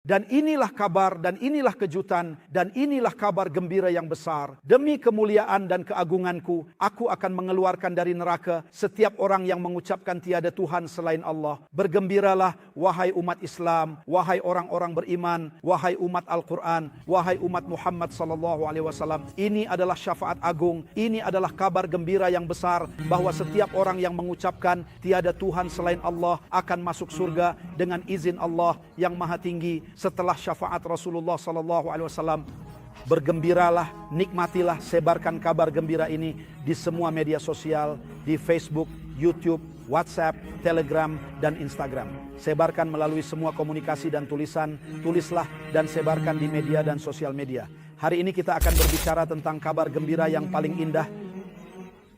Dan inilah kabar, dan inilah kejutan, dan inilah kabar gembira yang besar. Demi kemuliaan dan keagunganku, aku akan mengeluarkan dari neraka setiap orang yang mengucapkan tiada Tuhan selain Allah. Bergembiralah, wahai umat Islam, wahai orang-orang beriman, wahai umat Al-Quran, wahai umat Muhammad SAW. Ini adalah syafaat agung, ini adalah kabar gembira yang besar, bahwa setiap orang yang mengucapkan tiada Tuhan selain Allah akan masuk surga dengan izin Allah yang maha tinggi. Setelah syafaat Rasulullah SAW, bergembiralah, nikmatilah, sebarkan kabar gembira ini di semua media sosial, di Facebook, YouTube, WhatsApp, Telegram, dan Instagram. Sebarkan melalui semua komunikasi dan tulisan, tulislah dan sebarkan di media dan sosial media. Hari ini kita akan berbicara tentang kabar gembira yang paling indah,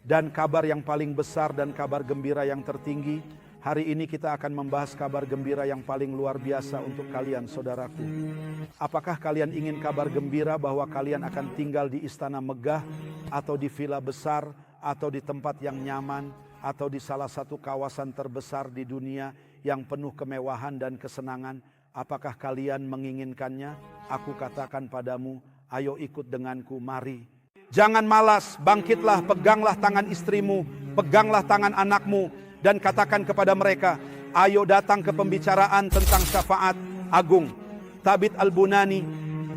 dan kabar yang paling besar, dan kabar gembira yang tertinggi. Hari ini kita akan membahas kabar gembira yang paling luar biasa untuk kalian, saudaraku. Apakah kalian ingin kabar gembira bahwa kalian akan tinggal di istana megah, atau di villa besar, atau di tempat yang nyaman, atau di salah satu kawasan terbesar di dunia yang penuh kemewahan dan kesenangan? Apakah kalian menginginkannya? Aku katakan padamu, ayo ikut denganku, mari. Jangan malas, bangkitlah, peganglah tangan istrimu, peganglah tangan anakmu, dan katakan kepada mereka, ayo datang ke pembicaraan tentang syafaat agung. Thabit Al-Bunani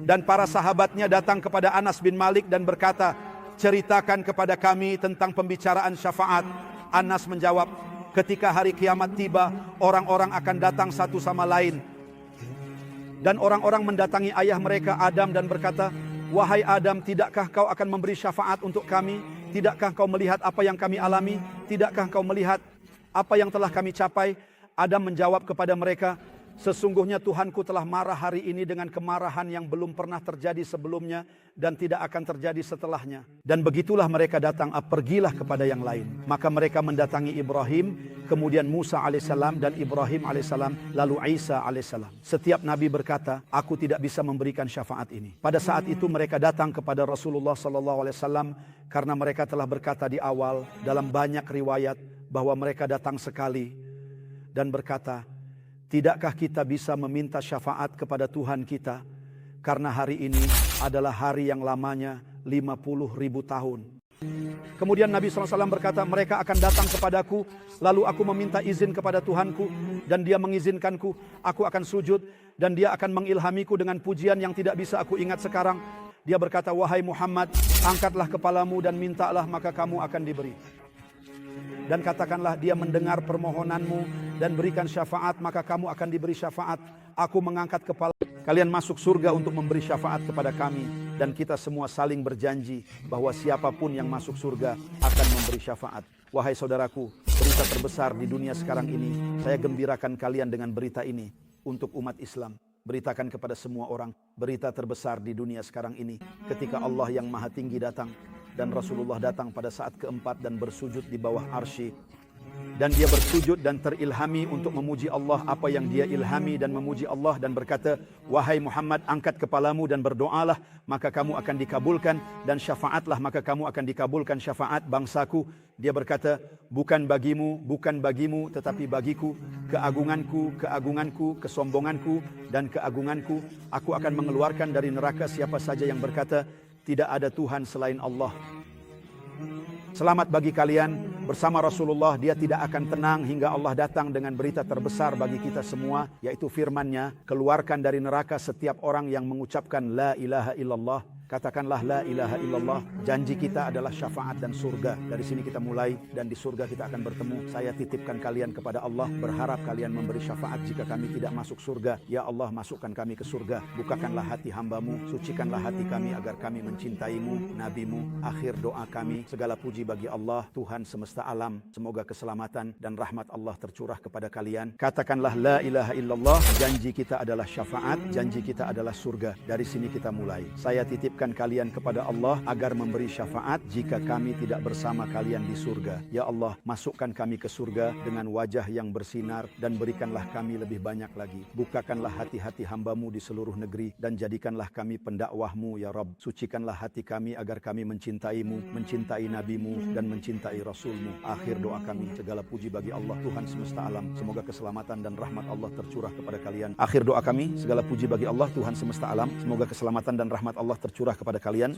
dan para sahabatnya datang kepada Anas bin Malik dan berkata, ceritakan kepada kami tentang pembicaraan syafaat. Anas menjawab, ketika hari kiamat tiba, orang-orang akan datang satu sama lain. Dan orang-orang mendatangi ayah mereka Adam dan berkata, wahai Adam, tidakkah kau akan memberi syafaat untuk kami? Tidakkah kau melihat apa yang kami alami? Tidakkah kau melihat apa yang telah kami capai? Adam menjawab kepada mereka, sesungguhnya Tuhanku telah marah hari ini dengan kemarahan yang belum pernah terjadi sebelumnya dan tidak akan terjadi setelahnya. Dan begitulah mereka datang, pergilah kepada yang lain. Maka mereka mendatangi Ibrahim, kemudian Musa alaihissalam dan Ibrahim alaihissalam, lalu Isa alaihissalam. Setiap nabi berkata, aku tidak bisa memberikan syafaat ini. Pada saat itu mereka datang kepada Rasulullah SAW karena mereka telah berkata di awal dalam banyak riwayat bahwa mereka datang sekali dan berkata, tidakkah kita bisa meminta syafaat kepada Tuhan kita? Karena hari ini adalah hari yang lamanya 50.000 tahun. Kemudian Nabi SAW berkata, mereka akan datang kepadaku, lalu aku meminta izin kepada Tuhanku, dan dia mengizinkanku, aku akan sujud, dan dia akan mengilhamiku dengan pujian yang tidak bisa aku ingat sekarang. Dia berkata, wahai Muhammad, angkatlah kepalamu dan mintalah, maka kamu akan diberi. Dan katakanlah, dia mendengar permohonanmu dan berikan syafaat, maka kamu akan diberi syafaat. Aku mengangkat kepala, kalian masuk surga untuk memberi syafaat kepada kami. Dan kita semua saling berjanji bahwa siapapun yang masuk surga akan memberi syafaat. Wahai saudaraku, berita terbesar di dunia sekarang ini, saya gembirakan kalian dengan berita ini untuk umat Islam. Beritakan kepada semua orang, berita terbesar di dunia sekarang ini, ketika Allah yang maha tinggi datang, dan Rasulullah datang pada saat keempat dan bersujud di bawah arsy. Dan dia bersujud dan terilhami untuk memuji Allah apa yang dia ilhami, dan memuji Allah dan berkata, wahai Muhammad, angkat kepalamu dan berdoalah, maka kamu akan dikabulkan, dan syafaatlah, maka kamu akan dikabulkan syafaat bangsaku. Dia berkata, bukan bagimu, tetapi bagiku, keagunganku, keagunganku, kesombonganku, dan keagunganku. Aku akan mengeluarkan dari neraka siapa saja yang berkata, tidak ada Tuhan selain Allah. Selamat bagi kalian, bersama Rasulullah dia tidak akan tenang hingga Allah datang dengan berita terbesar bagi kita semua, yaitu firman-Nya, keluarkan dari neraka setiap orang yang mengucapkan la ilaha illallah. Katakanlah la ilaha illallah. Janji kita adalah syafaat dan surga. Dari sini kita mulai, dan di surga kita akan bertemu. Saya titipkan kalian kepada Allah, berharap kalian memberi syafaat jika kami tidak masuk surga. Ya Allah, masukkan kami ke surga. Bukakanlah hati hamba-Mu, sucikanlah hati kami agar kami mencintaimu, nabi-Mu. Akhir doa kami, segala puji bagi Allah, Tuhan semesta alam. Semoga keselamatan dan rahmat Allah tercurah kepada kalian. Katakanlah la ilaha illallah. Janji kita adalah syafaat, janji kita adalah surga. Dari sini kita mulai. Saya titipkan mengajukan kalian kepada Allah agar memberi syafaat jika kami tidak bersama kalian di surga. Ya Allah, masukkan kami ke surga dengan wajah yang bersinar dan berikanlah kami lebih banyak lagi. Bukakanlah hati-hati hamba-Mu di seluruh negeri dan jadikanlah kami pendakwah-Mu ya Rabb. Sucikanlah hati kami agar kami mencintai-Mu, mencintai Nabi-Mu dan mencintai Rasul-Mu. Akhir doa kami, segala puji bagi Allah Tuhan semesta alam. Semoga keselamatan dan rahmat Allah tercurah kepada kalian. Akhir doa kami, segala puji bagi Allah Tuhan semesta alam. Semoga keselamatan dan rahmat Allah tercurah kepada kalian.